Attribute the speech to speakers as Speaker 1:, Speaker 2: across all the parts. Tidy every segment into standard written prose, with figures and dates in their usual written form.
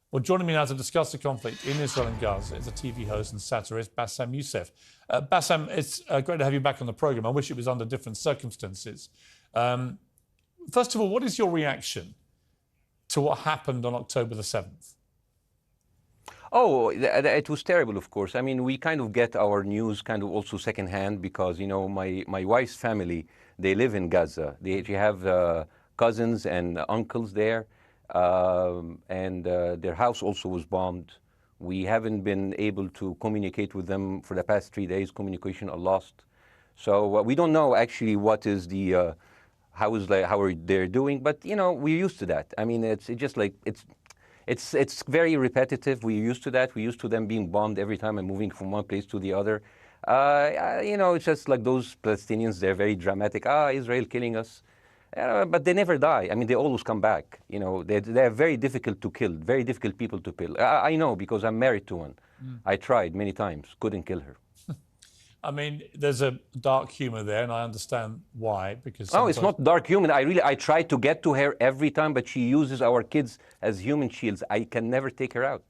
Speaker 1: Well, joining me now to discuss the conflict in Israel and Gaza is a TV host and satirist, Bاسم Yusuf. Bاسم, it's great to have you back on the programme. I wish it was under different circumstances. First of all, what is your reaction to what happened on October the 7th?
Speaker 2: Oh, it was terrible, of course. I mean, we kind of get our news kind of also secondhand because, you know, my wife's family, they live in Gaza. They have cousins and uncles there, and their house also was bombed. We haven't been able to communicate with them for the past 3 days. Communication are lost. So we don't know actually what is the, how are they doing, but, you know, we're used to that. I mean, it's just like, it's very repetitive. We're used to that. We're used to them being bombed every time and moving from one place to the other. You know, it's just like those Palestinians, they're very dramatic. Israel killing us. But they never die. I mean, they always come back. You know, they're very difficult to kill, very difficult people to kill. I know because I'm married to one. I tried many times, couldn't kill her.
Speaker 1: I mean, there's a dark humour there, and I understand why. Because
Speaker 2: oh, it's not dark humour. I try to get to her every time, but she uses our kids as human shields. I can never take her out.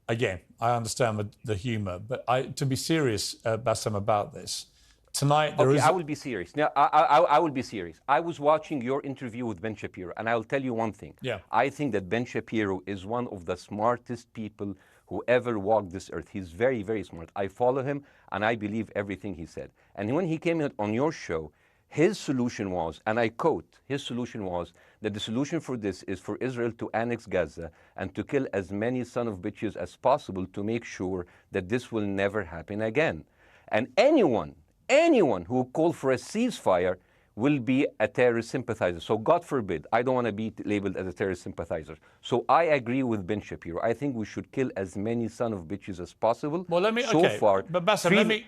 Speaker 1: Again, I understand the humour, but to be serious, Bاسم, about this, tonight there is...
Speaker 2: I will be serious. Now, I will be serious. I was watching your interview with Ben Shapiro, and I'll tell you one thing.
Speaker 1: Yeah.
Speaker 2: I think that Ben Shapiro is one of the smartest people who ever walked this earth. He's very, very smart. I follow him, and I believe everything he said. And when he came on your show, his solution was, and I quote, his solution was that the solution for this is for Israel to annex Gaza and to kill as many son of bitches as possible to make sure that this will never happen again. And anyone who called for a ceasefire will be a terrorist sympathizer. So God forbid, I don't want to be labeled as a terrorist sympathizer. So I agree with Ben Shapiro. I think we should kill as many son of bitches as possible.
Speaker 1: Well, let me,
Speaker 2: so
Speaker 1: okay,
Speaker 2: far,
Speaker 1: but Bاسm, let me...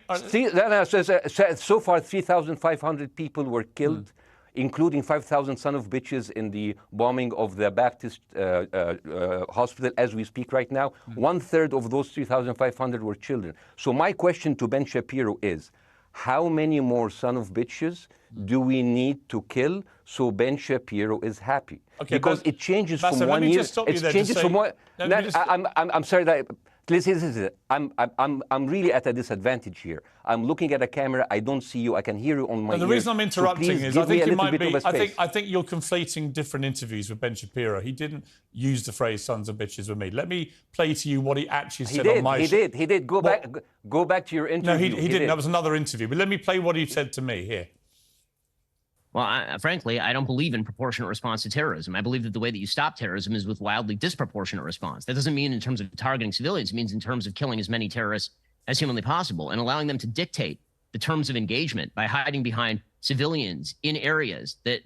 Speaker 2: so far, 3,500 people were killed, including 5,000 son of bitches in the bombing of the Baptist hospital as we speak right now. 1/3 of those 3,500 were children. So my question to Ben Shapiro is, how many more son of bitches do we need to kill so Ben Shapiro is happy?
Speaker 1: Okay,
Speaker 2: because it changes
Speaker 1: Bاسm,
Speaker 2: from 1 year.
Speaker 1: It changes from one.
Speaker 2: I'm sorry that. Listen, I'm really at a disadvantage here. I'm looking at a camera. I don't see you. I can hear you on my ears.
Speaker 1: The reason I'm interrupting is I think you might be. I think you're conflating different interviews with Ben Shapiro. He didn't use the phrase "sons of bitches" with me. Let me play to you what he actually said on my show.
Speaker 2: He did. Go back to your interview.
Speaker 1: No, he didn't. That was another interview. But let me play what he said to me here.
Speaker 3: Well, frankly, I don't believe in proportionate response to terrorism. I believe that the way that you stop terrorism is with wildly disproportionate response. That doesn't mean in terms of targeting civilians. It means in terms of killing as many terrorists as humanly possible and allowing them to dictate the terms of engagement by hiding behind civilians in areas that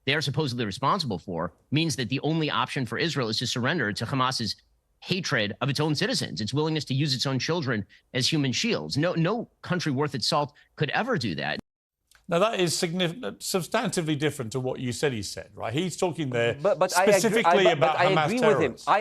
Speaker 3: they are supposedly responsible for means that the only option for Israel is to surrender to Hamas's hatred of its own citizens, its willingness to use its own children as human shields. No country worth its salt could ever do that.
Speaker 1: Now, that is substantively different to what you said he said, right? He's talking there
Speaker 2: but
Speaker 1: specifically about Hamas terrorists.
Speaker 2: I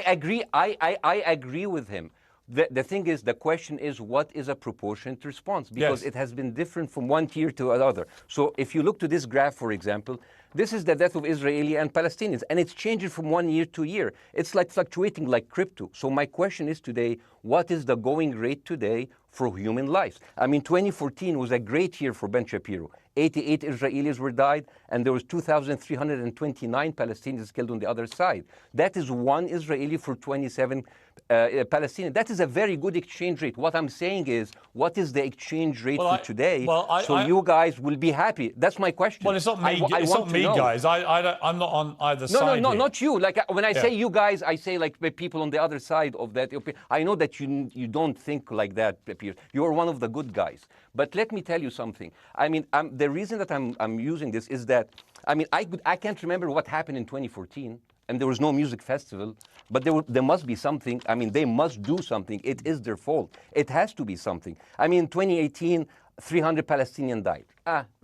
Speaker 2: agree with him. The thing is, the question is, what is a proportionate response? Because it has been different from one tier to another. So if you look to this graph, for example, this is the death of Israeli and Palestinians, and it's changing from 1 year to year. It's like fluctuating like crypto. So my question is today, what is the going rate today for human lives? I mean, 2014 was a great year for Ben Shapiro. 88 Israelis were died, and there was 2,329 Palestinians killed on the other side. That is one Israeli for 27 Palestinians. That is a very good exchange rate. What I'm saying is, what is the exchange rate for today? So you guys will be happy. That's my question.
Speaker 1: Well, it's not me. It's not me, guys. I'm not on either side.
Speaker 2: No, not you. Like when I say you guys, I say like people on the other side of that. I know that you don't think like that, Piers. You're one of the good guys. But let me tell you something. I mean, the reason that I'm using this is that, I mean, I can't remember what happened in 2014, and there was no music festival, but there must be something. I mean, they must do something. It is their fault. It has to be something. I mean, 2018, 300 Palestinians died.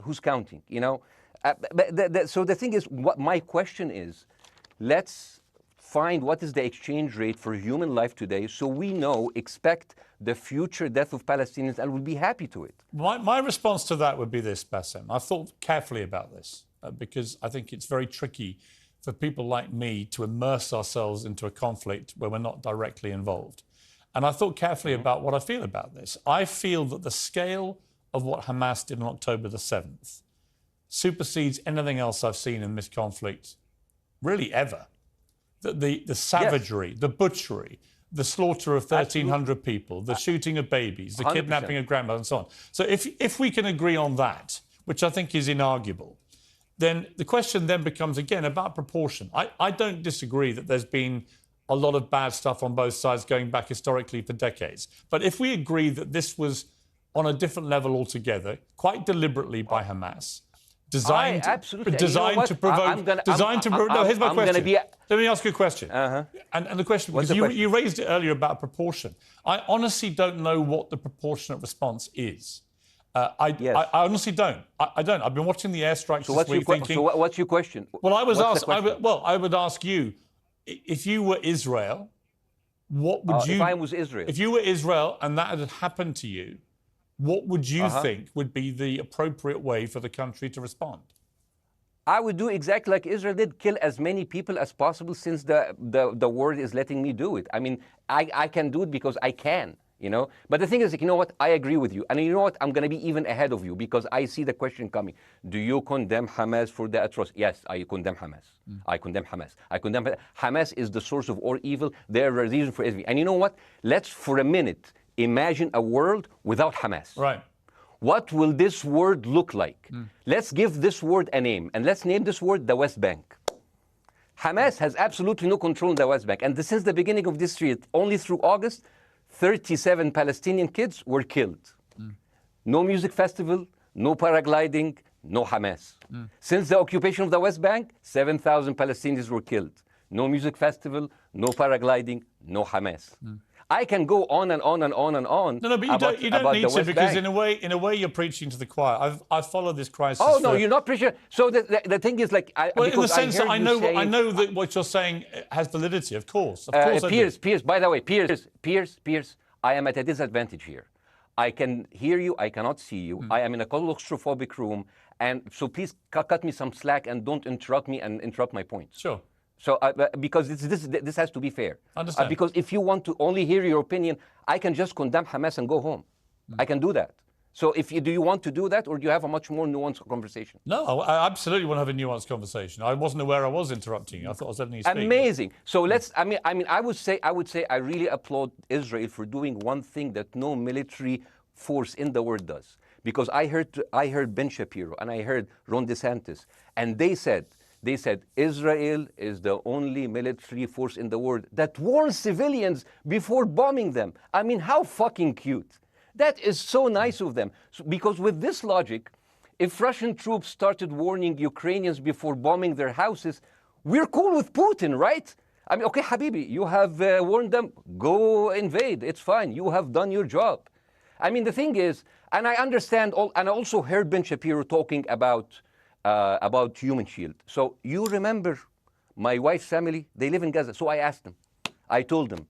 Speaker 2: Who's counting, you know? So the thing is, what my question is, let's find what is the exchange rate for human life today so we know, expect the future death of Palestinians and will be happy to it.
Speaker 1: My response to that would be this, Bاسm. I've thought carefully about this because I think it's very tricky for people like me to immerse ourselves into a conflict where we're not directly involved. And I thought carefully about what I feel about this. I feel that the scale of what Hamas did on October the 7th supersedes anything else I've seen in this conflict, really ever. The savagery, the butchery, the slaughter of 1,300 people, the shooting of babies, the
Speaker 2: 100%.
Speaker 1: kidnapping of grandmothers and so on. So if we can agree on that, which I think is inarguable, then the question then becomes, again, about proportion. I don't disagree that there's been a lot of bad stuff on both sides going back historically for decades. But if we agree that this was on a different level altogether, quite deliberately by Hamas, designed to provoke. No, here's my question. Let me ask you a question. And the question, because you raised it earlier about proportion. I honestly don't know what the proportionate response is. I honestly don't. I don't. I've been watching the airstrikes this week thinking...
Speaker 2: So what's your question?
Speaker 1: Well, I would ask you, if you were Israel, what would you...
Speaker 2: If I was Israel?
Speaker 1: If you were Israel and that had happened to you, what would you think would be the appropriate way for the country to respond?
Speaker 2: I would do exactly like Israel did, kill as many people as possible, since the world is letting me do it. I mean, I can do it because I can, you know? But the thing is, you know what? I agree with you. And you know what? I'm going to be even ahead of you, because I see the question coming. Do you condemn Hamas for the atrocity? Yes, I condemn Hamas. I condemn Hamas. I condemn Hamas is the source of all evil. They're a reason for everything. And you know what? Let's, for a minute, imagine a world without Hamas.
Speaker 1: Right.
Speaker 2: What will this world look like? Let's give this word a name, and let's name this word the West Bank. Hamas has absolutely no control in the West Bank, and since the beginning of this year, only through August, 37 Palestinian kids were killed. No music festival, no paragliding, no Hamas. Since the occupation of the West Bank, 7,000 Palestinians were killed. No music festival, no paragliding, no Hamas. I can go on and on and on and on.
Speaker 1: No, but you don't need to, because in a way you're preaching to the choir. I've followed this crisis.
Speaker 2: Oh no, you're not preaching. So the thing is, like,
Speaker 1: well, in the sense that I know that what you're saying has validity. Of course,
Speaker 2: Piers. By the way, Piers. I am at a disadvantage here. I can hear you. I cannot see you. I am in a claustrophobic room, and so please cut me some slack and don't interrupt me and interrupt my points.
Speaker 1: Sure.
Speaker 2: So, because this has to be fair.
Speaker 1: Understand.
Speaker 2: Because if you want to only hear your opinion, I can just condemn Hamas and go home. I can do that. So, do you want to do that, or do you have a much more nuanced conversation?
Speaker 1: No, I absolutely want to have a nuanced conversation. I wasn't aware I was interrupting you. I thought I was letting you speak.
Speaker 2: Amazing. So let's. I mean, I would say I really applaud Israel for doing one thing that no military force in the world does. Because I heard Ben Shapiro and I heard Ron DeSantis, and they said Israel is the only military force in the world that warns civilians before bombing them. I mean, how fucking cute. That is so nice of them. Because with this logic, if Russian troops started warning Ukrainians before bombing their houses, we're cool with Putin, right? I mean, okay, Habibi, you have warned them, go invade. It's fine. You have done your job. I mean, the thing is, and I understand, and I also heard Ben Shapiro talking about Human Shield. So you remember my wife's family, they live in Gaza. So I asked them, I told them,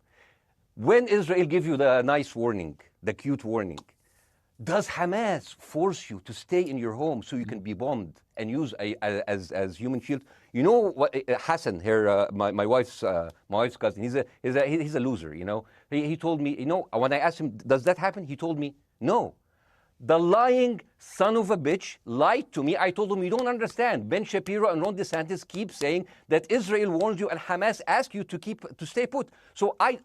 Speaker 2: when Israel give you the nice warning, the cute warning, does Hamas force you to stay in your home so you can be bombed and use as human shield? You know what, Hassan, here, my wife's cousin, he's a loser, you know. He told me, you know, when I asked him, does that happen? He told me, no. The lying son of a bitch lied to me. I told him, you don't understand. Ben Shapiro and Ron DeSantis keep saying that Israel warned you and Hamas asked you to stay put. So I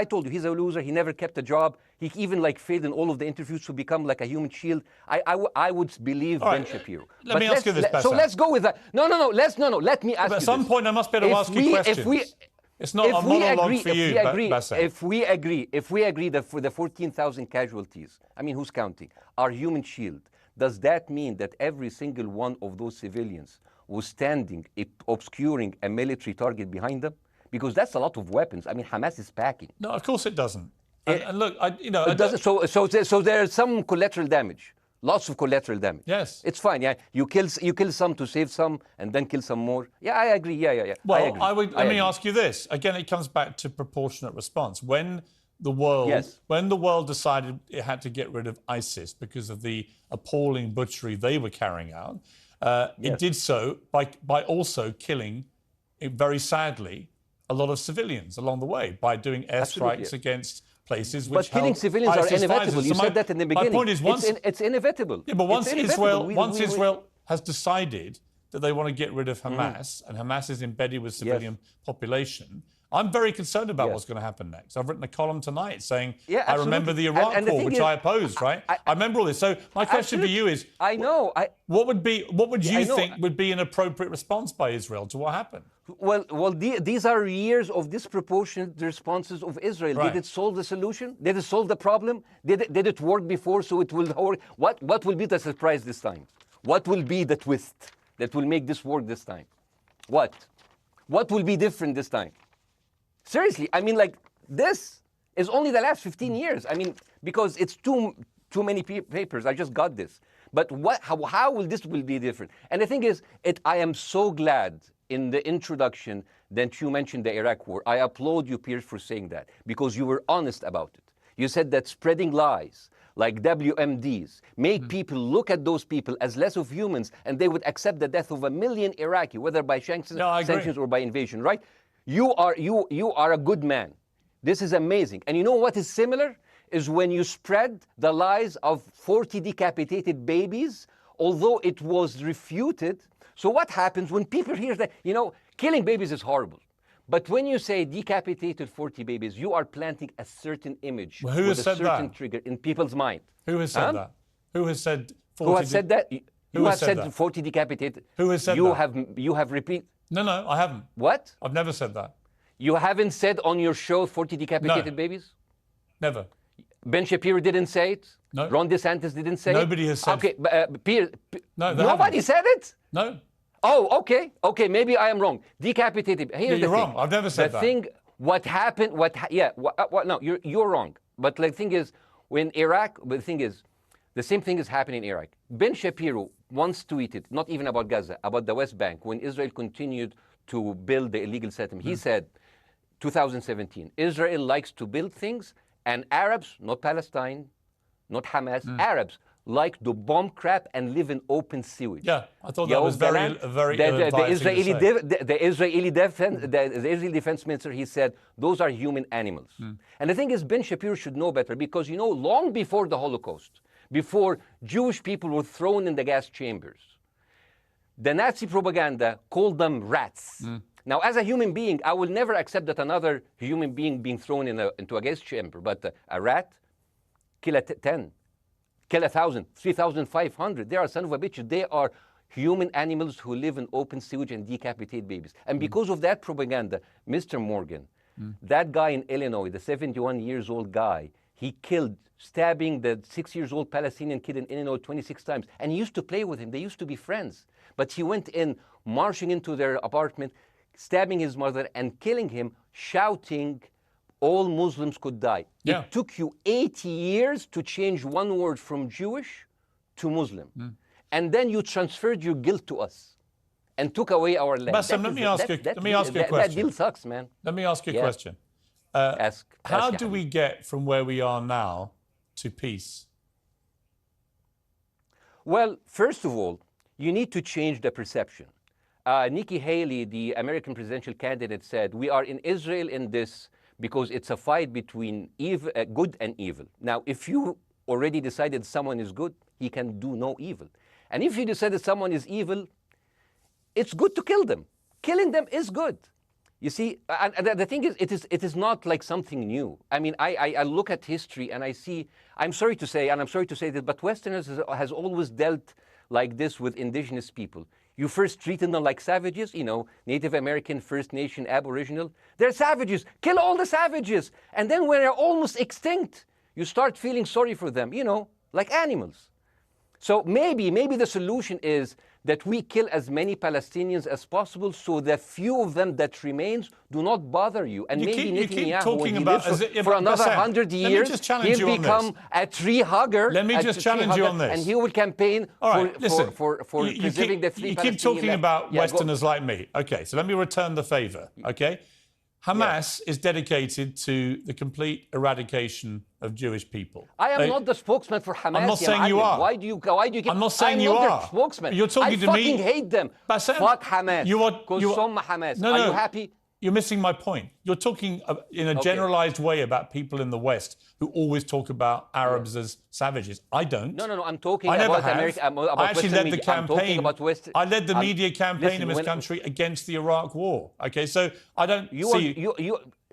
Speaker 2: told you, he's a loser. He never kept a job. He even failed in all of the interviews to become like a human shield. I would believe Ben Shapiro.
Speaker 1: Let me ask you this,
Speaker 2: So let's go with that. No. Let me ask you
Speaker 1: this. At some point, I must be able to ask you questions. It's not a monologue for you, Bassa.
Speaker 2: If we agree that for the 14,000 casualties, I mean, who's counting, are human shield, does that mean that every single one of those civilians was standing, obscuring a military target behind them? Because that's a lot of weapons. I mean, Hamas is packing.
Speaker 1: No, of course it doesn't. And look,
Speaker 2: it doesn't. So there's some collateral damage. Lots of collateral damage.
Speaker 1: Yes.
Speaker 2: It's fine, yeah. You kill some to save some and then kill some more. Yeah, I agree. Yeah.
Speaker 1: Well, let me ask you this. Again, it comes back to proportionate response. When the world decided it had to get rid of ISIS because of the appalling butchery they were carrying out, it did so by also killing very sadly, a lot of civilians along the way by doing airstrikes against places which
Speaker 2: But killing civilians are inevitable. You said that in the beginning.
Speaker 1: My point is,
Speaker 2: it's inevitable.
Speaker 1: Yeah, but once Israel has decided that they want to get rid of Hamas, and Hamas is embedded with civilian population, I'm very concerned about what's going to happen next. I've written a column tonight saying, I remember the Iraq War, which I opposed, right? I remember all this. So my question for you is, what would you think would be an appropriate response by Israel to what happened?
Speaker 2: Well, these are years of disproportionate responses of Israel.
Speaker 1: Right.
Speaker 2: Did it solve the solution? Did it solve the problem? Did it work before, so it will work? What will be the surprise this time? What will be the twist that will make this work this time? What will be different this time? Seriously, I mean, like, this is only the last 15 years. I mean, because it's too many papers. I just got this. But how will this be different? And the thing is, I am so glad in the introduction that you mentioned the Iraq War. I applaud you, Piers, for saying that, because you were honest about it. You said that spreading lies like WMDs make people look at those people as less of humans, and they would accept the death of 1 million Iraqi, whether by sanctions or by invasion, right? You are a good man. This is amazing. And you know what is similar? Is when you spread the lies of 40 decapitated babies, although it was refuted. So what happens when people hear that, killing babies is horrible. But when you say decapitated 40 babies, you are planting a certain image with a certain trigger in people's mind.
Speaker 1: Who has said that? Who has said 40?
Speaker 2: Who has said that? You have said 40 decapitated.
Speaker 1: Who has said that?
Speaker 2: You have repeated.
Speaker 1: No, I haven't.
Speaker 2: What?
Speaker 1: I've never said that.
Speaker 2: You haven't said on your show 40 decapitated babies?
Speaker 1: Never.
Speaker 2: Ben Shapiro didn't say it?
Speaker 1: No.
Speaker 2: Ron DeSantis didn't say it?
Speaker 1: Nobody has said
Speaker 2: it. Okay,
Speaker 1: nobody
Speaker 2: said it?
Speaker 1: No.
Speaker 2: Oh, okay, maybe I am wrong. Decapitated. Here's
Speaker 1: you're wrong. I've never said that.
Speaker 2: The thing, what happened, no, you're wrong. But the thing is, when Iraq, the thing is, the same thing is happening in Iraq. Ben Shapiro once tweeted, not even about Gaza, about the West Bank, when Israel continued to build the illegal settlement. He said, 2017, Israel likes to build things, and Arabs, not Palestine, not Hamas, Arabs like to bomb crap and live in open sewage.
Speaker 1: Yeah, I thought that was very
Speaker 2: the Israeli defense minister, he said, those are human animals. And the thing is, Ben Shapiro should know better, because, long before the Holocaust, before Jewish people were thrown in the gas chambers, the Nazi propaganda called them rats. Now, as a human being, I will never accept that another human being being thrown into a gas chamber, but a rat, kill 10, kill 1,000, 3,500. They are son of a bitch. They are human animals who live in open sewage and decapitate babies. And because of that propaganda, Mr. Morgan, that guy in Illinois, the 71-years-old guy, he killed, stabbing the 6-year-old Palestinian kid in Illinois 26 times. And he used to play with him. They used to be friends. But he went in, marching into their apartment, stabbing his mother and killing him, shouting, all Muslims could die.
Speaker 1: Yeah.
Speaker 2: It took you 80 years to change one word from Jewish to Muslim. And then you transferred your guilt to us and took away our land.
Speaker 1: Bassem, let me ask you a question.
Speaker 2: That deal sucks, man.
Speaker 1: Let me ask you a question. How do we get from where we are now to peace?
Speaker 2: Well, first of all, you need to change the perception. Nikki Haley, the American presidential candidate, said, we are in Israel in this because it's a fight between good and evil. Now, if you already decided someone is good, he can do no evil. And if you decided someone is evil, it's good to kill them. Killing them is good. You see, and the thing is, it is not like something new. I mean, I look at history and I see, I'm sorry to say this, but Westerners has always dealt like this with indigenous people. You first treated them like savages, Native American, First Nation, Aboriginal. They're savages. Kill all the savages. And then when they're almost extinct, you start feeling sorry for them, like animals. So maybe the solution is that we kill as many Palestinians as possible, so the few of them that remains do not bother you. And maybe Netanyahu, when he lives for another 100 years, he'll become a tree hugger.
Speaker 1: Let me just challenge you on this.
Speaker 2: And he will campaign for preserving the free Palestinian.
Speaker 1: You keep talking about Westerners like me. Okay, so let me return the favor, okay? Hamas is dedicated to the complete eradication of Jewish people.
Speaker 2: I am not the spokesman for Hamas.
Speaker 1: I'm not saying you are.
Speaker 2: Why do you keep...
Speaker 1: I'm not saying
Speaker 2: I'm
Speaker 1: you
Speaker 2: not
Speaker 1: are.
Speaker 2: their spokesman.
Speaker 1: You're talking to me.
Speaker 2: I fucking hate them.
Speaker 1: Bassem,
Speaker 2: Fuck Hamas.
Speaker 1: you are
Speaker 2: Hamas.
Speaker 1: No,
Speaker 2: are
Speaker 1: no.
Speaker 2: you happy?
Speaker 1: You're missing my point. You're talking in a generalized way about people in the West who always talk about Arabs as savages. I don't.
Speaker 2: No. I'm talking
Speaker 1: I
Speaker 2: about
Speaker 1: never have.
Speaker 2: America. About
Speaker 1: I actually led the campaign.
Speaker 2: I
Speaker 1: led the media campaign in this country against the Iraq War. Okay, so I don't see.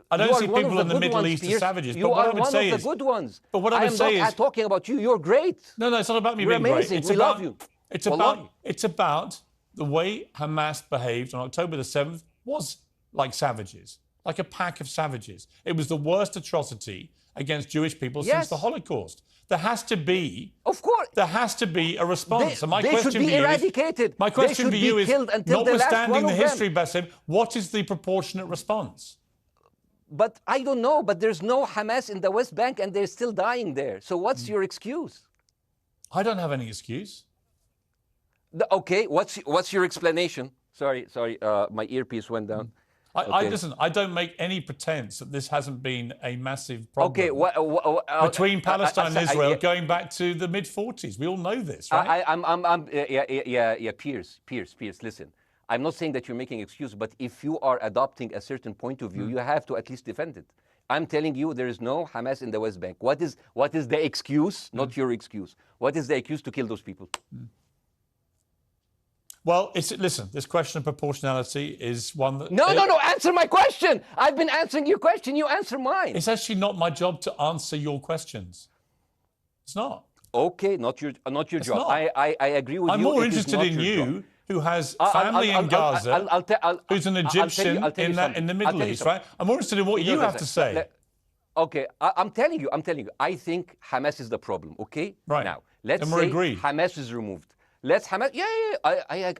Speaker 1: I don't see people in the Middle East as savages.
Speaker 2: You are one of the good ones.
Speaker 1: But what I would say is,
Speaker 2: I'm not talking about you. You're great.
Speaker 1: No, it's not about me being
Speaker 2: amazing.
Speaker 1: great.
Speaker 2: We love you.
Speaker 1: It's about the way Hamas behaved on October the 7th was like savages. Like a pack of savages. It was the worst atrocity against Jewish people since the Holocaust. There has to be,
Speaker 2: of course,
Speaker 1: there has to be a response.
Speaker 2: They should be eradicated.
Speaker 1: My question for you is, notwithstanding the history, Baasim, what is the proportionate response?
Speaker 2: But I don't know. But there's no Hamas in the West Bank, and they're still dying there. So what's your excuse?
Speaker 1: I don't have any excuse.
Speaker 2: Okay, what's your explanation? Sorry, my earpiece went down.
Speaker 1: Listen, I don't make any pretense that this hasn't been a massive problem between Palestine and Israel going back to the mid-40s. We all know this, right?
Speaker 2: Piers, listen. I'm not saying that you're making excuses, but if you are adopting a certain point of view, you have to at least defend it. I'm telling you, there is no Hamas in the West Bank. What is the excuse? Not your excuse. What is the excuse to kill those people?
Speaker 1: Well, listen, this question of proportionality is one that...
Speaker 2: No, answer my question! I've been answering your question, you answer mine.
Speaker 1: It's actually not my job to answer your questions. It's not.
Speaker 2: Okay, not your job.
Speaker 1: Not.
Speaker 2: I agree with you.
Speaker 1: I'm more interested in you, who has family in Gaza, who's an Egyptian in the Middle East, right? I'm more interested in what you have to say.
Speaker 2: Okay, I'm telling you. I think Hamas is the problem, okay?
Speaker 1: Right.
Speaker 2: Now, let's say Hamas is removed. Let's Hamas.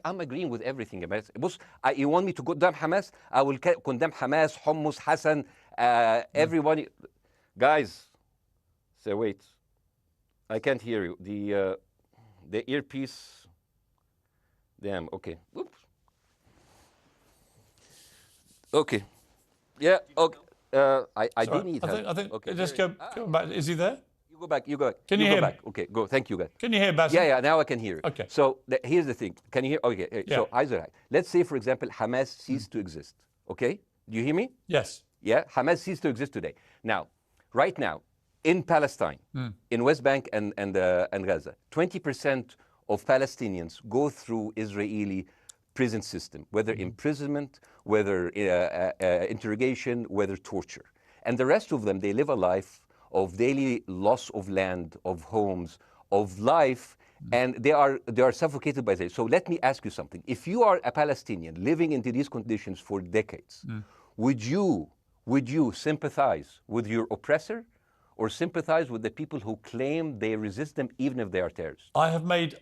Speaker 2: I'm agreeing with everything. You want me to condemn Hamas? I will condemn Hamas, Hummus, Hassan, everybody. Guys, so wait. I can't hear you. The earpiece. Damn. Okay. Oops. Okay. Yeah. Okay. I do need help.
Speaker 1: I think. Okay. Just go back. Is he there?
Speaker 2: You go back.
Speaker 1: Can you hear me?
Speaker 2: Okay, go. Thank you, guys.
Speaker 1: Can you hear, Baasim?
Speaker 2: Yeah, now I can hear you.
Speaker 1: Okay.
Speaker 2: So here's the thing. Can you hear? Okay. So let's say, for example, Hamas ceased to exist. Okay? Do you hear me?
Speaker 1: Yes.
Speaker 2: Yeah, Hamas ceased to exist today. Now, right now, in Palestine, in West Bank and Gaza, 20% of Palestinians go through Israeli prison system, whether imprisonment, whether interrogation, whether torture. And the rest of them, they live a life of daily loss of land, of homes, of life, and they are suffocated by this. So let me ask you something. If you are a Palestinian living into these conditions for decades, would you sympathize with your oppressor or sympathize with the people who claim they resist them even if they are terrorists?
Speaker 1: I have made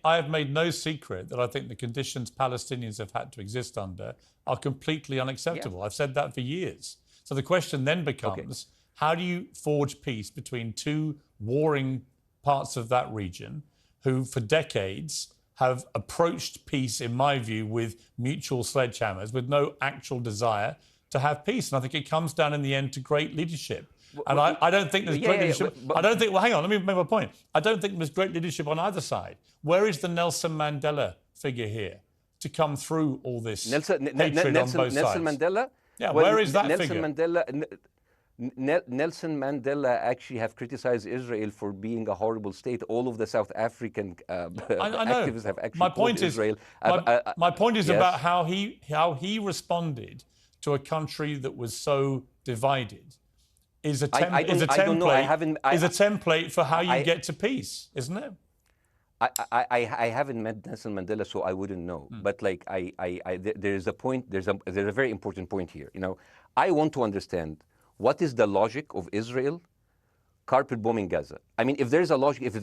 Speaker 1: no secret that I think the conditions Palestinians have had to exist under are completely unacceptable. Yeah. I've said that for years. So the question then becomes, how do you forge peace between two warring parts of that region who for decades have approached peace, in my view, with mutual sledgehammers, with no actual desire to have peace? And I think it comes down in the end to great leadership. And I don't think there's great leadership. I don't think, well, hang on, let me make my point. I don't think there's great leadership on either side. Where is the Nelson Mandela figure here to come through all this hatred on both sides?
Speaker 2: Nelson Mandela?
Speaker 1: Yeah, where is that figure?
Speaker 2: Nelson Mandela actually have criticized Israel for being a horrible state. All of the South African activists have actually called Israel.
Speaker 1: My point is about how he responded to a country that was so divided. Is a template for how you get to peace, isn't it?
Speaker 2: I haven't met Nelson Mandela, so I wouldn't know. But like there's a point. There's a very important point here. You know, I want to understand what is the logic of Israel carpet bombing Gaza. I mean, if there's a logic, if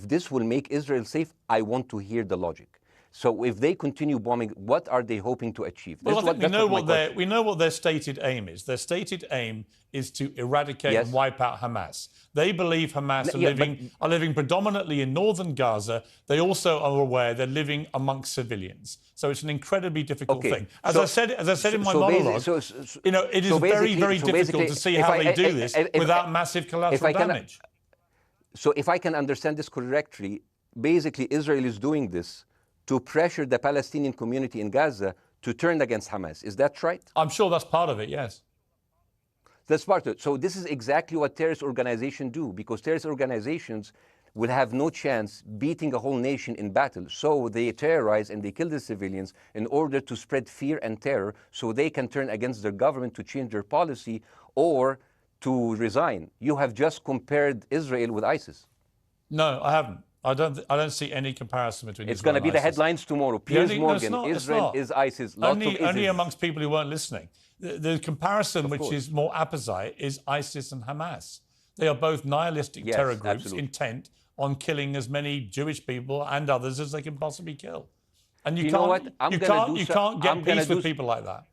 Speaker 2: this will make Israel safe, I want to hear the logic. So if they continue bombing, what are they hoping to achieve?
Speaker 1: Well, I think we know what their stated aim is. Their stated aim is to eradicate and wipe out Hamas. They believe Hamas are living predominantly in northern Gaza. They also are aware they're living amongst civilians. So it's an incredibly difficult thing. As I said in my monologue, it is very, very difficult to see how they do this without massive collateral damage.
Speaker 2: So if I can understand this correctly, basically Israel is doing this to pressure the Palestinian community in Gaza to turn against Hamas. Is that right?
Speaker 1: I'm sure that's part of it, yes.
Speaker 2: That's part of it. So this is exactly what terrorist organizations do, because terrorist organizations will have no chance beating a whole nation in battle. So they terrorize and they kill the civilians in order to spread fear and terror so they can turn against their government to change their policy or to resign. You have just compared Israel with ISIS.
Speaker 1: No, I haven't. I don't see any comparison between
Speaker 2: It's going to be the headlines tomorrow. Piers Morgan, Israel is ISIS.
Speaker 1: Only amongst people who weren't listening. The comparison, which is more apposite, is ISIS and Hamas. They are both nihilistic terror groups intent on killing as many Jewish people and others as they can possibly kill. And you can't get peace with people like that.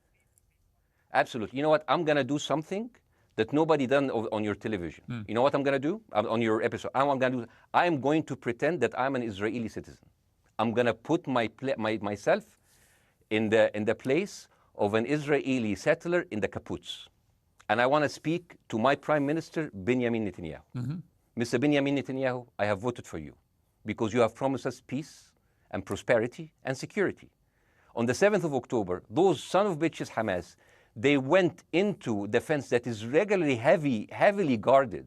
Speaker 2: Absolutely. You know what? I'm going to do something that nobody done on your television. You know what I'm going to do on your episode? I'm going to pretend that I'm an Israeli citizen. I'm going to put myself in the place of an Israeli settler in the kibbutz. And I want to speak to my Prime Minister, Benjamin Netanyahu. Mr. Benjamin Netanyahu, I have voted for you because you have promised us peace and prosperity and security. On the 7th of October, those son of bitches Hamas, they went into the fence that is regularly heavily guarded.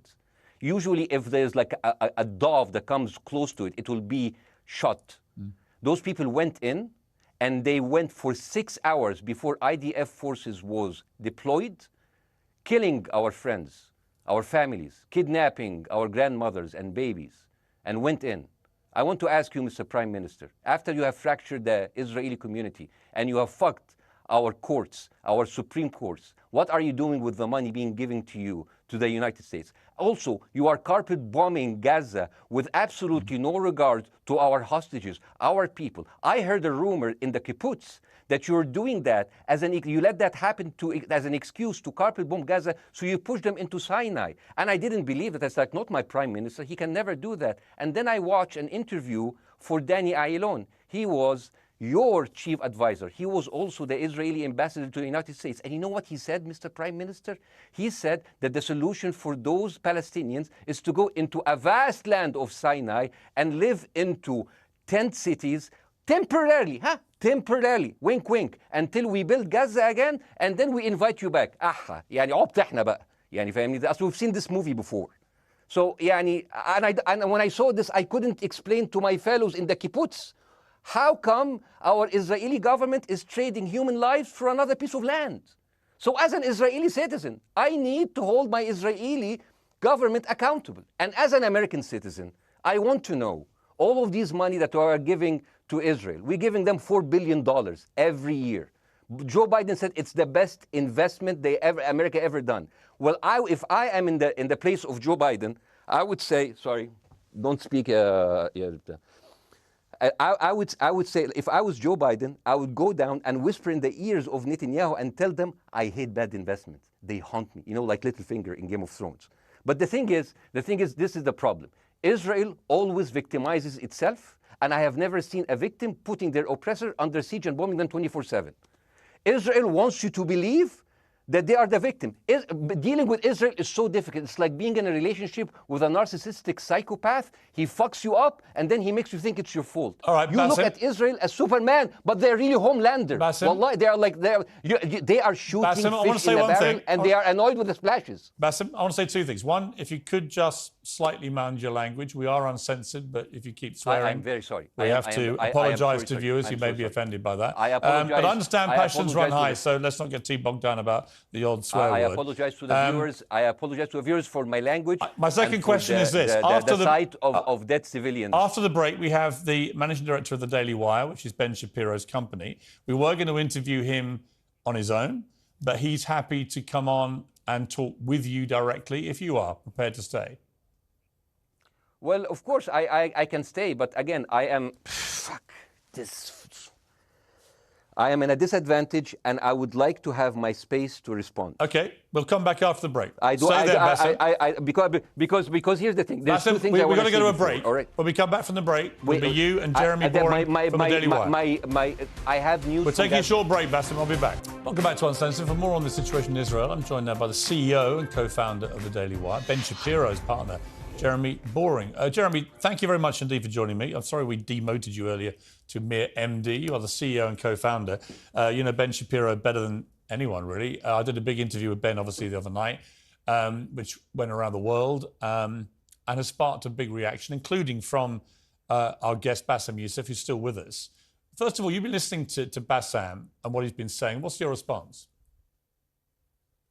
Speaker 2: Usually if there's like a dove that comes close to it, it will be shot. Those people went in and they went for 6 hours before IDF forces was deployed, killing our friends, our families, kidnapping our grandmothers and babies, and went in. I want to ask you, Mr. Prime Minister, after you have fractured the Israeli community and you have fucked our courts, our Supreme Courts, what are you doing with the money being given to you, to the United States? Also, you are carpet bombing Gaza with absolutely no regard to our hostages, our people. I heard a rumor in the kibbutz that you're doing that you let that happen as an excuse to carpet bomb Gaza, so you push them into Sinai. And I didn't believe that. It's like, not my prime minister, he can never do that. And then I watched an interview for Danny Ayalon. He was your chief advisor. He was also the Israeli ambassador to the United States. And you know what he said, Mr. Prime Minister? He said that the solution for those Palestinians is to go into a vast land of Sinai and live into tent cities temporarily, temporarily, wink wink, until we build Gaza again, and then we invite you back. يعني عبط احنا بقى. يعني فاهمني؟ We've seen this movie before. So يعني, and when I saw this, I couldn't explain to my fellows in the kibbutz, how come our Israeli government is trading human lives for another piece of land? So as an Israeli citizen, I need to hold my Israeli government accountable. And as an American citizen, I want to know all of these money that we are giving to Israel. We're giving them $4 billion every year. Joe Biden said it's the best investment America ever done. Well, if I am in the place of Joe Biden, I would say, sorry, don't speak. I would say, if I was Joe Biden, I would go down and whisper in the ears of Netanyahu and tell them, I hate bad investments. They haunt me, like Littlefinger in Game of Thrones. But the thing is, this is the problem. Israel always victimizes itself, and I have never seen a victim putting their oppressor under siege and bombing them 24/7. Israel wants you to believe that they are the victim. Dealing with Israel is so difficult. It's like being in a relationship with a narcissistic psychopath. He fucks you up, and then he makes you think it's your fault.
Speaker 1: All right,
Speaker 2: you
Speaker 1: Bاسم.
Speaker 2: look at Israel as Superman, but they're really Homelander.
Speaker 1: Bاسم.
Speaker 2: Wallahi, they are shooting
Speaker 1: Básem, I want to
Speaker 2: fish
Speaker 1: say
Speaker 2: in a
Speaker 1: one
Speaker 2: barrel,
Speaker 1: thing.
Speaker 2: and they are annoyed with the splashes.
Speaker 1: Básem, I want to say two things. One, if you could just slightly mind your language. We are uncensored, but if you keep swearing,
Speaker 2: I'm very sorry.
Speaker 1: We have to apologise to viewers who may be offended by that.
Speaker 2: I apologize.
Speaker 1: But I understand passions run high, so let's not get too bogged down about the odd swear word.
Speaker 2: I apologize to the viewers. I apologize to the viewers for my language.
Speaker 1: My second question is this:
Speaker 2: after the sight of dead civilians.
Speaker 1: After the break, we have the managing director of the Daily Wire, which is Ben Shapiro's company. We were going to interview him on his own, but he's happy to come on and talk with you directly if you are prepared to stay.
Speaker 2: Well, of course, I can stay, but again, I am I am in a disadvantage, and I would like to have my space to respond.
Speaker 1: Okay, we'll come back after the break.
Speaker 2: Stay there, Bassem. Because here's the thing. There's two things
Speaker 1: we're going to go to a break.
Speaker 2: All right.
Speaker 1: When we come back from the break, we'll be you and Jeremy Boring from the Daily Wire.
Speaker 2: I have news.
Speaker 1: We're taking a short break, Bassem. I'll be back. Welcome back to Uncensored. For more on the situation in Israel, I'm joined now by the CEO and co-founder of the Daily Wire, Ben Shapiro's partner, Jeremy Boring. Jeremy, thank you very much indeed for joining me. I'm sorry we demoted you earlier to mere MD. You are the CEO and co-founder. You know Ben Shapiro better than anyone, really. I did a big interview with Ben, obviously, the other night, which went around the world and has sparked a big reaction, including from our guest, Bassem Youssef, who's still with us. First of all, you've been listening to Bassem and what he's been saying. What's your response?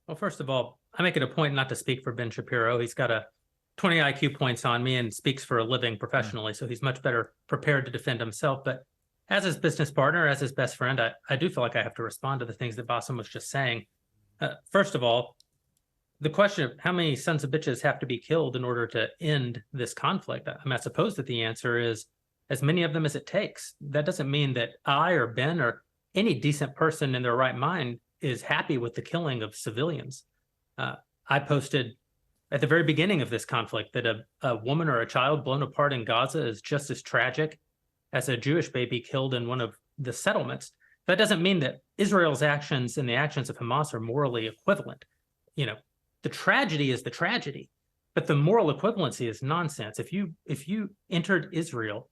Speaker 4: Well, first of all, I make it a point not to speak for Ben Shapiro. He's got a 20 IQ points on me and speaks for a living professionally, so he's much better prepared to defend himself. But as his business partner, as his best friend, I do feel like I have to respond to the things that Bassem was just saying. First of all, the question of how many sons of bitches have to be killed in order to end this conflict, I suppose that the answer is as many of them as it takes. That doesn't mean that I or Ben or any decent person in their right mind is happy with the killing of civilians. I posted at the very beginning of this conflict that a woman or a child blown apart in Gaza is just as tragic as a Jewish baby killed in one of the settlements. That doesn't mean that Israel's actions and the actions of Hamas are morally equivalent. You know, the tragedy is the tragedy, but the moral equivalency is nonsense. If you entered Israel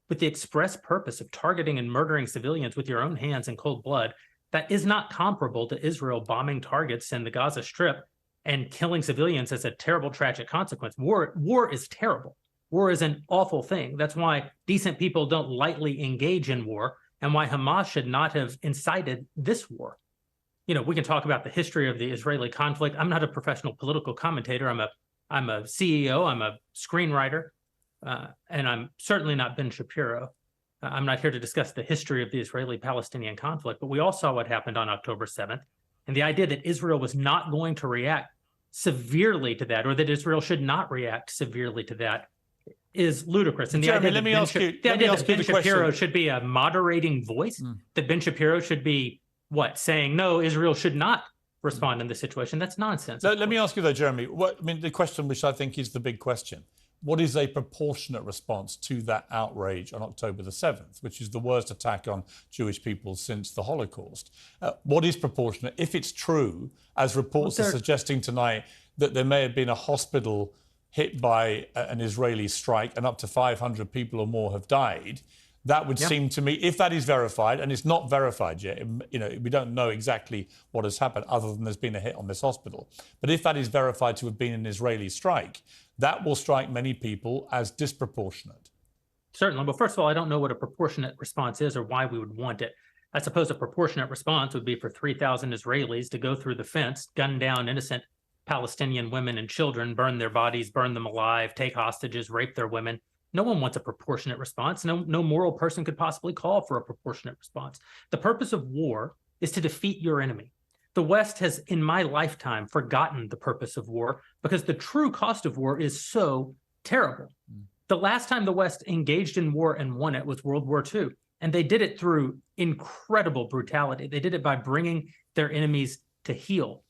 Speaker 4: with the express purpose of targeting and murdering civilians with your own hands in cold blood, that is not comparable to Israel bombing targets in the Gaza Strip and killing civilians as a terrible, tragic consequence. War is terrible. War is an awful thing. That's why decent people don't lightly engage in war, and why Hamas should not have incited this war. You know, we can talk about the history of the Israeli conflict. I'm not a professional political commentator. I'm a CEO. I'm a screenwriter, and I'm certainly not Ben Shapiro. I'm not here to discuss the history of the Israeli-Palestinian conflict, but we all saw what happened on October 7th. And the idea that Israel was not going to react severely to that, or that Israel should not react severely to that, is ludicrous. And the
Speaker 1: Jeremy,
Speaker 4: idea that Ben Shapiro should be a moderating voice, that Ben Shapiro should be, saying, no, Israel should not respond in this situation, that's nonsense.
Speaker 1: Let me ask you, though, Jeremy, the question which I think is the big question. What is a proportionate response to that outrage on October the 7th, which is the worst attack on Jewish people since the Holocaust? What is proportionate? If it's true, as reports are suggesting tonight, that there may have been a hospital hit by an Israeli strike and up to 500 people or more have died, that would seem to me, if that is verified, and it's not verified yet, you know, we don't know exactly what has happened other than there's been a hit on this hospital. But if that is verified to have been an Israeli strike, that will strike many people as disproportionate.
Speaker 4: Certainly. Well, first of all, I don't know what a proportionate response is or why we would want it. I suppose a proportionate response would be for 3,000 Israelis to go through the fence, gun down innocent Palestinian women and children, burn their bodies, burn them alive, take hostages, rape their women. No one wants a proportionate response. No moral person could possibly call for a proportionate response. The purpose of war is to defeat your enemy. The West has, in my lifetime, forgotten the purpose of war because the true cost of war is so terrible. The last time the West engaged in war and won it was World War II, and they did it through incredible brutality. They did it by bringing their enemies to heel.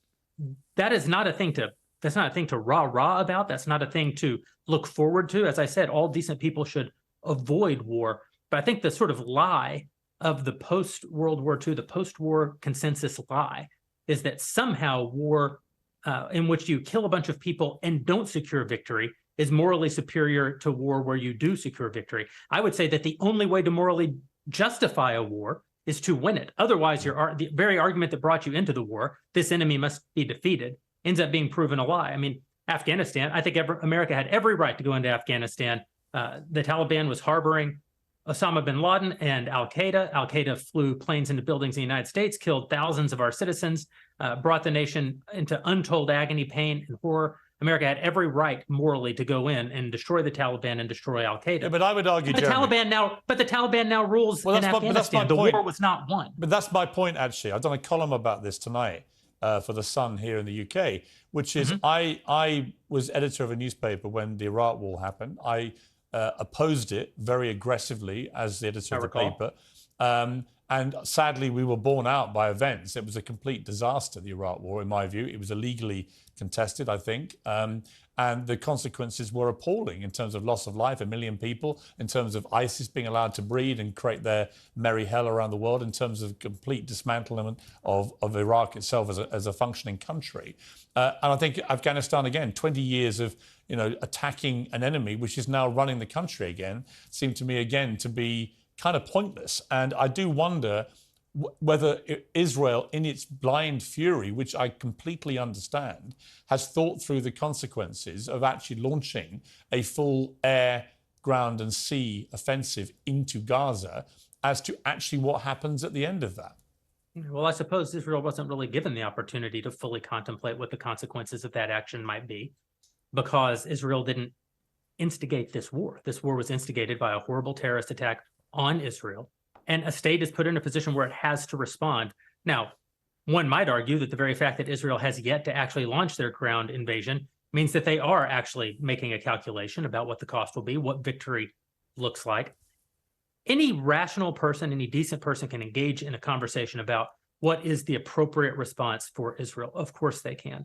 Speaker 4: That is not a thing to That's not a thing to rah-rah about. That's not a thing to look forward to. As I said, all decent people should avoid war. But I think the sort of lie of the post-World War II, the post-war consensus lie, is that somehow war in which you kill a bunch of people and don't secure victory is morally superior to war where you do secure victory. I would say that the only way to morally justify a war is to win it. Otherwise, the very argument that brought you into the war, this enemy must be defeated, ends up being proven a lie. I mean, Afghanistan, I think America had every right to go into Afghanistan. The Taliban was harboring Osama bin Laden and al-Qaeda. Al-Qaeda flew planes into buildings in the United States, killed thousands of our citizens, brought the nation into untold agony, pain, and horror. America had every right morally to go in and destroy the Taliban and destroy al-Qaeda.
Speaker 1: Yeah, but I would argue,
Speaker 4: the Taliban now rules in Afghanistan. The war was not won.
Speaker 1: But that's my point, actually. I've done a column about this tonight for The Sun here in the UK, which is I was editor of a newspaper when the Iraq war happened. I opposed it very aggressively as the editor of the paper. And sadly, we were borne out by events. It was a complete disaster, the Iraq War, in my view. It was illegally contested, I think. And the consequences were appalling in terms of loss of life, 1 million people, in terms of ISIS being allowed to breed and create their merry hell around the world, in terms of complete dismantlement of Iraq itself as a functioning country. And I think Afghanistan, again, 20 years of attacking an enemy, which is now running the country again, seemed to me, again, to be kind of pointless. And I do wonder whether Israel, in its blind fury, which I completely understand, has thought through the consequences of actually launching a full air, ground and sea offensive into Gaza as to actually what happens at the end of that.
Speaker 4: Well, I suppose Israel wasn't really given the opportunity to fully contemplate what the consequences of that action might be, because Israel didn't instigate this war. This war was instigated by a horrible terrorist attack on Israel, and a state is put in a position where it has to respond. Now, one might argue that the very fact that Israel has yet to actually launch their ground invasion means that they are actually making a calculation about what the cost will be, what victory looks like. Any rational person, any decent person can engage in a conversation about what is the appropriate response for Israel. Of course they can.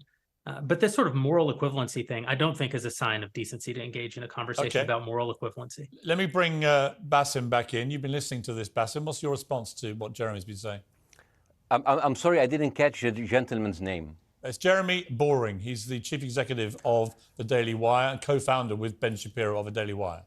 Speaker 4: But this sort of moral equivalency thing, I don't think is a sign of decency to engage in a conversation about moral equivalency.
Speaker 1: Let me bring Baasim back in. You've been listening to this, Baasim. What's your response to what Jeremy's been saying?
Speaker 2: I'm sorry, I didn't catch the gentleman's name.
Speaker 1: It's Jeremy Boring. He's the chief executive of the Daily Wire and co-founder with Ben Shapiro of the Daily Wire.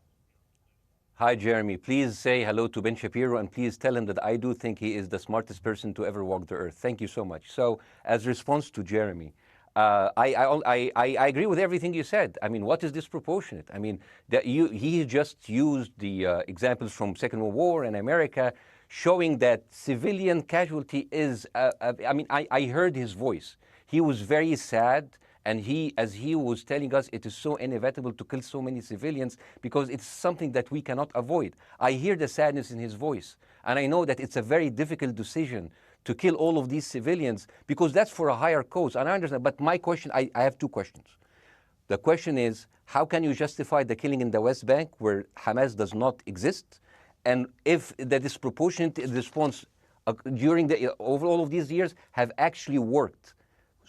Speaker 2: Hi, Jeremy. Please say hello to Ben Shapiro, and please tell him that I do think he is the smartest person to ever walk the earth. Thank you so much. So, as a response to Jeremy, I agree with everything you said. I mean, what is disproportionate? I mean, he just used the examples from Second World War and America, showing that civilian casualty is, I mean, I heard his voice. He was very sad, and as he was telling us, it is so inevitable to kill so many civilians because it's something that we cannot avoid. I hear the sadness in his voice, and I know that it's a very difficult decision to kill all of these civilians, because that's for a higher cause. And I understand, but my question, I have two questions. The question is, how can you justify the killing in the West Bank where Hamas does not exist? And if the disproportionate response during over all of these years have actually worked,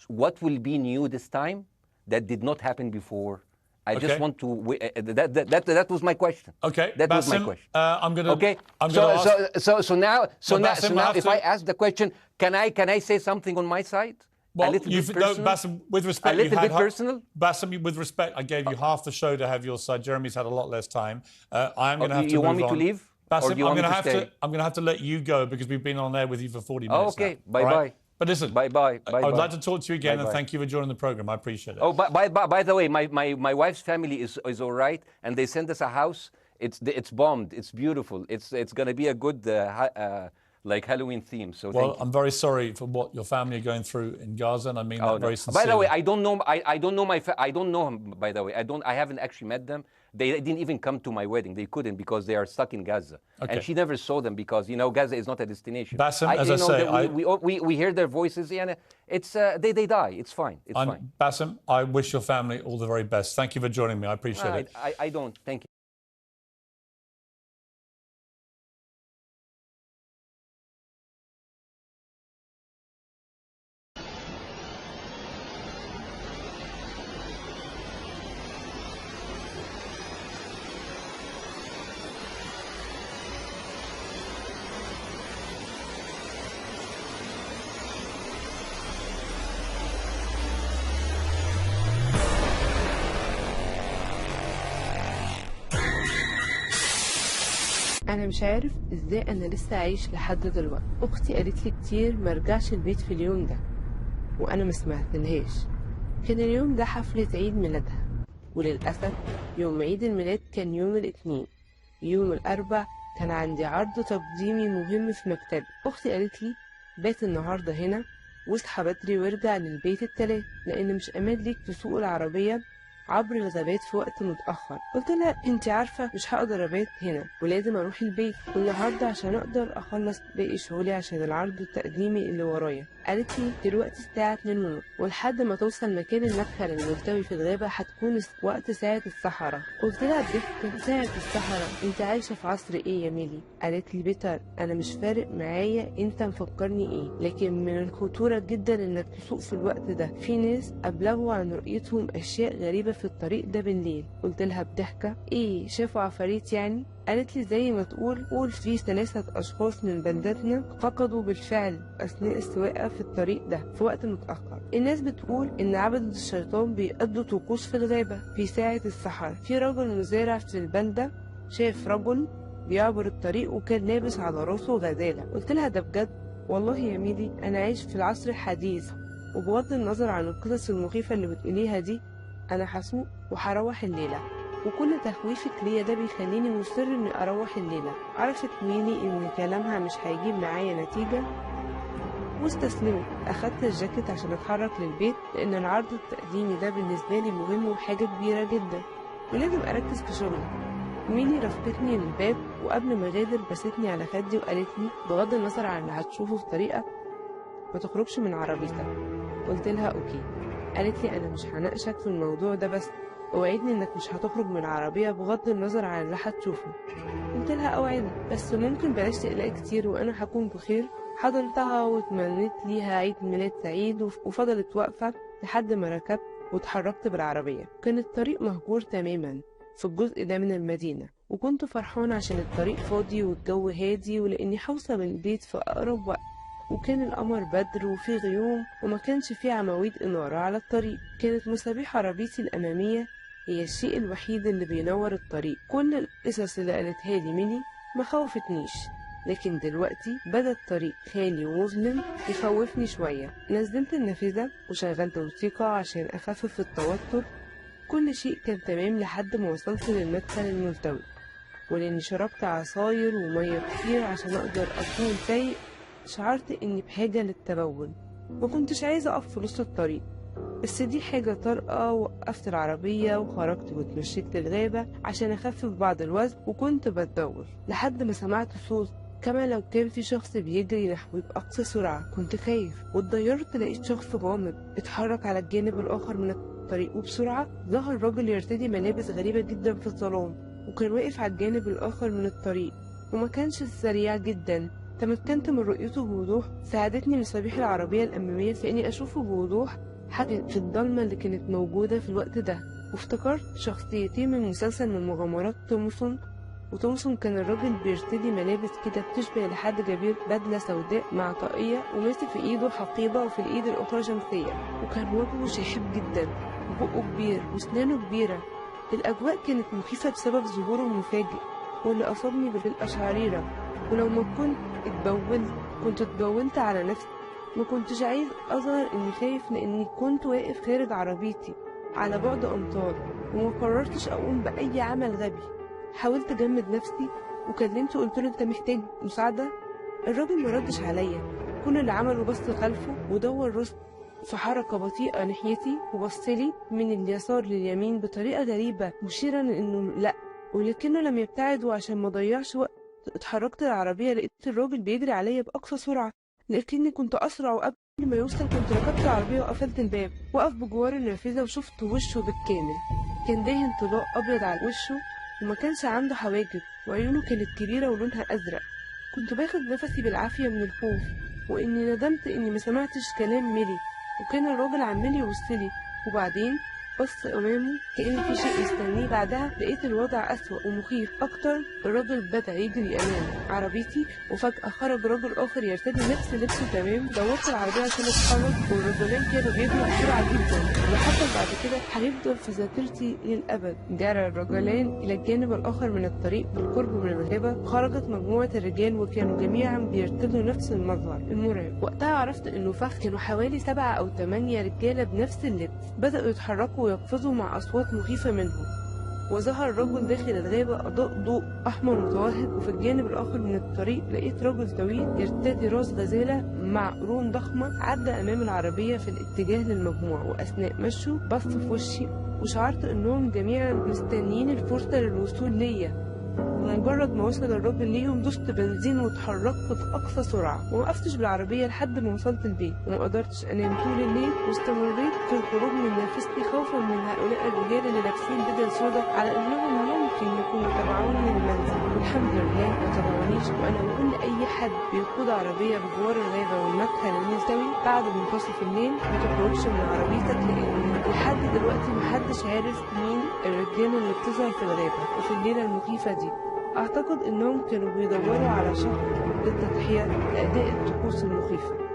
Speaker 2: what will be new this time that did not happen before? I just want to. That was my question.
Speaker 1: Okay,
Speaker 2: that was my question.
Speaker 1: I'm gonna.
Speaker 2: Okay. So now, if I ask the question, can I say something on my side?
Speaker 1: Well,
Speaker 2: a little bit personal.
Speaker 1: Baasim, with respect,
Speaker 2: a little bit personal.
Speaker 1: Baasim, with respect, I gave you half the show to have your side. Jeremy's had a lot less time. I'm going to have to.
Speaker 2: You want me to leave?
Speaker 1: Baasim, I'm going to have to let you go because we've been on there with you for 40 minutes.
Speaker 2: Okay.
Speaker 1: Bye bye. But listen,
Speaker 2: bye.
Speaker 1: I would like to talk to you again, and thank you for joining the program. I appreciate it.
Speaker 2: Oh, by the way, my wife's family is all right, and they sent us a house. It's bombed. It's beautiful. It's going to be a good like Halloween theme. So
Speaker 1: I'm very sorry for what your family are going through in Gaza, and I mean that very sincerely.
Speaker 2: By the way, I don't know. I don't know I don't know him. By the way, I haven't actually met them. They didn't even come to my wedding. They couldn't because they are stuck in Gaza. Okay. And she never saw them because, Gaza is not a destination.
Speaker 1: Baasim, as I say,
Speaker 2: we hear their voices, and it's they die. It's fine. It's fine.
Speaker 1: Baasim, I wish your family all the very best. Thank you for joining me. I appreciate it.
Speaker 2: I don't. Thank you.
Speaker 5: أنا مش عارف إزاي أنا لسه عايش لحد دلوقتي. أختي قالت لي كتير مرجعش البيت في اليوم ده، وأنا ما سمعتلهاش. كان اليوم ده حفلة عيد ميلادها، وللأسف يوم عيد الميلاد كان يوم الاثنين. يوم الأربع كان عندي عرض تقديمي مهم في مكتبي. أختي قالت لي بات النهاردة هنا واصحى بدري وارجع للبيت التلات، لأن مش أمان ليك تسوق العربية عبر الغابات في وقت متأخر. قلت لها انت عارفة مش هقدر ابات هنا ولازم اروح البيت النهاردة عشان اقدر اخلص باقي شغلي عشان العرض التقديمي اللي ورايا. قالت لي دلوقتي الساعة 2:30 ولحد ما توصل مكان المدخل الملتوي في الغابة هتكون وقت ساعة الصحراء. قلت لها بضحك ساعة الصحراء انت عايشة في عصر ايه يا ميلي؟ قالت لي بيتر انا مش فارق معايا انت مفكرني ايه، لكن من الخطورة جدا انك تسوق في الوقت ده، في ناس ابلغوا عن رؤيتهم اشياء غريبة في الطريق ده بالليل. قلت لها بضحكة ايه شافوا عفاريت يعني؟ قالت لي زي ما تقول في 3 أشخاص من بلدتنا فقدوا بالفعل أثناء السواقة في الطريق ده في وقت متأخر. الناس بتقول إن عبدة الشيطان بيقضوا طقوس في الغابة في ساعة السحر. في رجل مزارع في البلدة شاف رجل بيعبر الطريق وكان لابس على راسه غزالة. قلت لها ده بجد؟ والله يا ميلي أنا عايش في العصر الحديث، وبغض النظر عن القصص المخيفة اللي بتقوليها دي أنا هسوق وهروح الليلة، وكل تخويفك ليا ده بيخليني مصر اني اروح الليله. عرفت ميلي ان كلامها مش هيجيب معايا نتيجه واستسلمت. اخدت الجاكيت عشان اتحرك للبيت لان العرض التقديمي ده بالنسبه لي مهم وحاجه كبيره جدا ولازم اركز في شغلي. ميلي رافقتني للباب وقبل ما غادر بستني على خدي وقالت لي بغض النظر عن اللي هتشوفه في طريقك ما تخرجش من عربيتك. قلت لها اوكي. قالت لي انا مش هناقشك في الموضوع ده بس اوعدني انك مش هتخرج من العربية بغض النظر عن اللي هتشوفه. قلت لها اوعدك بس ممكن بلاش تقلقي كتير وانا هكون بخير. حضنتها واتمنيت ليها عيد ميلاد سعيد وفضلت واقفة لحد ما ركبت واتحركت بالعربية. كان الطريق مهجور تماما في الجزء ده من المدينة وكنت فرحانة عشان الطريق فاضي والجو هادي ولاني هوصل البيت في اقرب وقت. وكان القمر بدر وفي غيوم وما كانش فيه عواميد إنارة على الطريق. كانت مصابيح عربيتي الأمامية هي الشيء الوحيد اللي بينور الطريق. كل القصص اللي قالتها لي ميلي ما خوفتنيش، لكن دلوقتي بدأ الطريق خالي ومظلم يخوفني شوية. نزلت النافذة وشغلت موسيقى عشان أخفف التوتر. كل شيء كان تمام لحد ما وصلت للمدخل الملتوي، ولاني شربت عصاير ومية كتير عشان أقدر أكون سايق شعرت إني بحاجة للتبول. ما كنتش عايزة أقف في نص الطريق بس دي حاجة طارئة. وقفت العربية وخرجت واتمشيت للغابة عشان أخفف بعض الوزن وكنت بتبول لحد ما سمعت صوت كما لو كان في شخص بيجري نحوي بأقصى سرعة. كنت خايف واتضيرت لقيت شخص غامض اتحرك على الجانب الآخر من الطريق وبسرعة ظهر راجل يرتدي ملابس غريبة جدا في الظلام وكان واقف على الجانب الآخر من الطريق وما كانش سريع جدا. تمكنت من رؤيته بوضوح. ساعدتني مصابيح العربية الأمامية في إني أشوفه بوضوح حتى في الضلمة اللي كانت موجودة في الوقت ده. وافتكرت شخصيتين من مسلسل من مغامرات تومسون. وتومسون كان الراجل بيرتدي ملابس كده بتشبه لحد جبير بدلة سوداء مع طاقية وماسك في إيده حقيبة وفي الإيد الأخرى شمسية وكان وجهه شاحب جدا وبقه كبير وسنانه كبيرة. الأجواء كانت مخيفة بسبب ظهوره المفاجئ واللي أصابني بالقشعريرة. ولو ما كنت اتبولت على نفسي. ما كنتش عايز أظهر إني خايف لأني كنت واقف خارج عربيتي على بعد أمتار وما قررتش أقوم بأي عمل غبي. حاولت أجمد نفسي وكلمته وقلت له أنت محتاج مساعدة؟ الراجل ما ردش عليا. كل اللي عمله بص خلفه ودور راسه في حركة بطيئة ناحيتي وبصلي من اليسار لليمين بطريقة غريبة مشيرا إنه لأ. ولكنه لم يبتعد وعشان ما ضيعش وقت اتحركت العربية لقيت الراجل بيجري عليا بأقصى سرعة لكني كنت أسرع وقبل ما يوصل كنت ركبت العربية وقفلت الباب. وقف بجوار النافذة وشفت وشه بالكامل. كان داهن طلاء أبيض على وشه وما كانش عنده حواجب وعيونه كانت كبيرة ولونها أزرق. كنت باخد نفسي بالعافية من الخوف وإني ندمت إني ما سمعتش كلام ميلي. وكان الراجل عمال يبصلي وبعدين بص أمامه كأن في شيء مستنيه. بعدها لقيت الوضع أسوأ ومخيف أكتر. الراجل بدأ يجري أمام عربيتي وفجأة خرج راجل آخر يرتدي نفس لبسه تمام. دورت العربية عشان أتحرك والرجلين كانوا بيجروا بسرعة جدا. اللي حصل بعد كده هيفضل في ذاكرتي للأبد. جرى الرجلان إلى الجانب الآخر من الطريق بالقرب من الغابة. خرجت مجموعة الرجال وكانوا جميعا بيرتدوا نفس المظهر المرعب. وقتها عرفت إنه فخ كانوا حوالي 7 أو 8 رجالة بنفس اللبس. بدأوا يتحركوا ويقفزوا مع أصوات مخيفة منهم وظهر رجل داخل الغابة أضاء ضوء أحمر متوهج، وفي الجانب الآخر من الطريق لقيت رجل طويل يرتدي راس غزالة مع قرون ضخمة عدى أمام العربية في الاتجاه للمجموع، وأثناء مشيه بص في وشي وشعرت إنهم جميعا مستنيين الفرصة للوصول ليا. ومجرد ما وصل الراجل ليهم دوست بنزين واتحركت في أقصى سرعة، وموقفتش بالعربية لحد ما وصلت البيت، وما قدرتش أنام طول الليل، واستمريت في الخروج من نفسي خوفا من هؤلاء الرجال اللي لابسين بدل سودا على إنهم ممكن يكونوا تبعوني للمنزل. والحمد لله ما تبعونيش، وأنا بقول لأي حد بيقود عربية بجوار الغابة والمدخل الملتوي بعد منتصف الليل ما تخرجش من عربيتك، لأن لحد دلوقتي محدش عارف مين الرجال اللي بتظهر في الغابة وفي الليلة المخيفة دي. أعتقد إنهم كانوا بيدوروا على شخص للتضحية لأداء الطقوس المخيفة.